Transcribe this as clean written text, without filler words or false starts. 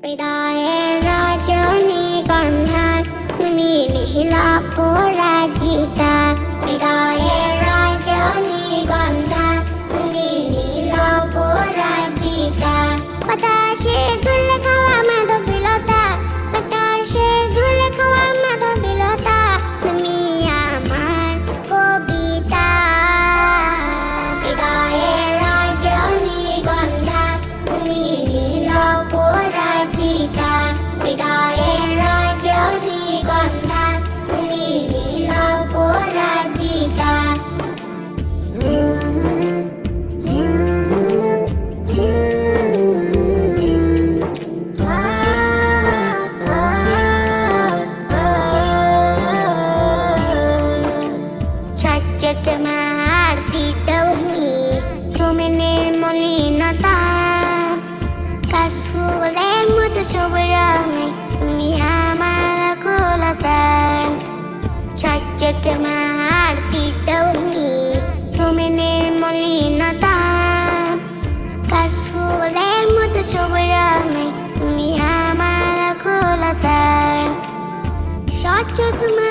হৃদয়ের রজনীগন্ধা তুমি নীলা পরাজিতা। হৃদয়ের রজনীগন্ধা তুমি নীলা পরাজিতা। বাতাসে ধুলে খাওয়া মাধবীলতা, বাতাসে ধুলে খাওয়া মাধবীলতা, তুমি আমার কবিতা। হৃদয়ের রজনীগন্ধা তুমি নীলা পরাজিতা। হৃদয়ের রজনীগন্ধা তুমি নীলা পরাজিতা। তোমার দিদৌনি তুমি নির্মলিনতা, কাশফুলের মতো সবরঙে তুমি আমার কুলতা। সহ্য তোমার দিদৌনি তুমি নির্মলিনতা, কাশফুলের মতো সবরঙে তুমি আমার কুলতা। সহ্য তোমার